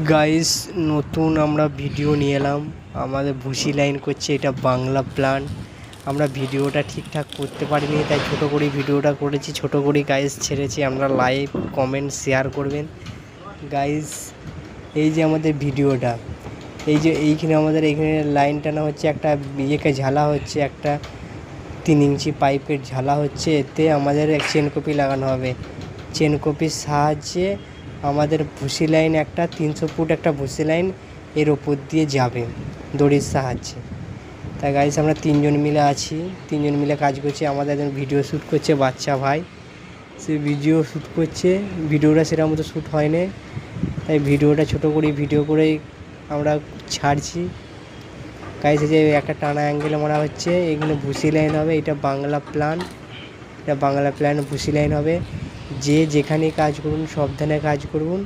Guys, নতুন আমরা video নিয়ে এলাম। আমাদের ভুসি লাইন করছে, এটা বাংলা প্ল্যান। আমরা ভিডিওটা ঠিকঠাক করতে পারিনি, তাই ছোটো করেই ভিডিওটা করেছি, ছোটো করেই গাইস ছেড়েছি। আমরা লাইক কমেন্ট শেয়ার করবেন গাইস। এই যে আমাদের ভিডিওটা, এই যে এইখানে আমাদের এইখানে লাইন টানা হচ্ছে, একটা ইয়েকে ঝালা হচ্ছে, একটা 3 ইঞ্চি পাইপের ঝালা হচ্ছে। এতে আমাদের চেন কপি লাগানো হবে। চেন কপির সাহায্যে আমাদের ভুসি লাইন, একটা 300 ফুট একটা ভুসি লাইন এর ওপর দিয়ে যাবে দড়ির সাহায্যে। তাই গাইস আমরা 3 জন মিলে আছি, 3 জন মিলে কাজ করছি। আমাদের একজন ভিডিও শ্যুট করছে, বাচ্চা ভাই, সে ভিডিও শ্যুট করছে। ভিডিওটা সেরকম মতো শ্যুট হয়নি, তাই ভিডিওটা ছোটো করে ভিডিও করেই আমরা ছাড়ছি গাইস। এই যে একটা টানা অ্যাঙ্গেলে মারা হচ্ছে, এখানে ভুসি লাইন হবে। এটা বাংলা প্ল্যান, এটা বাংলা প্ল্যান ভুসি লাইন হবে। যে যেখানে কাজ করুন সাবধানে কাজ করুন,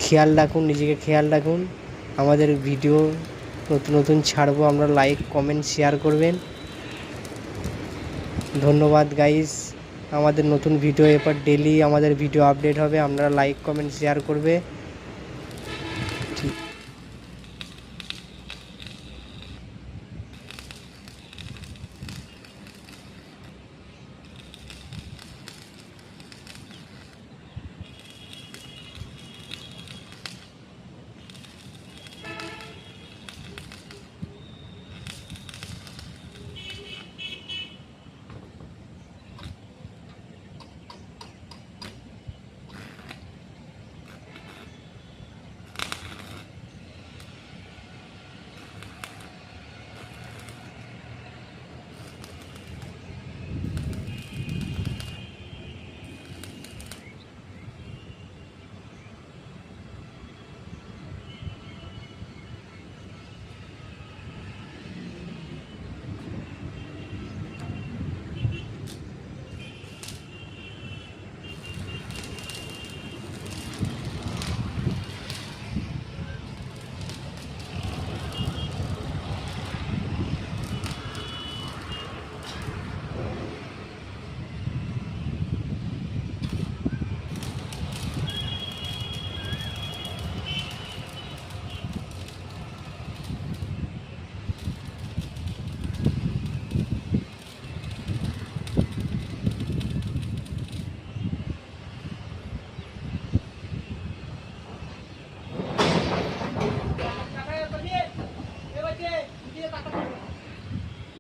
খেয়াল রাখুন, নিজেকে খেয়াল রাখুন। আমাদের ভিডিও নতুন নতুন ছাড়বো, আমরা লাইক কমেন্ট শেয়ার করবেন। ধন্যবাদ গাইস। আমাদের নতুন ভিডিও এরপর ডেলি আমাদের ভিডিও আপডেট হবে, আপনারা লাইক কমেন্ট শেয়ার করবে।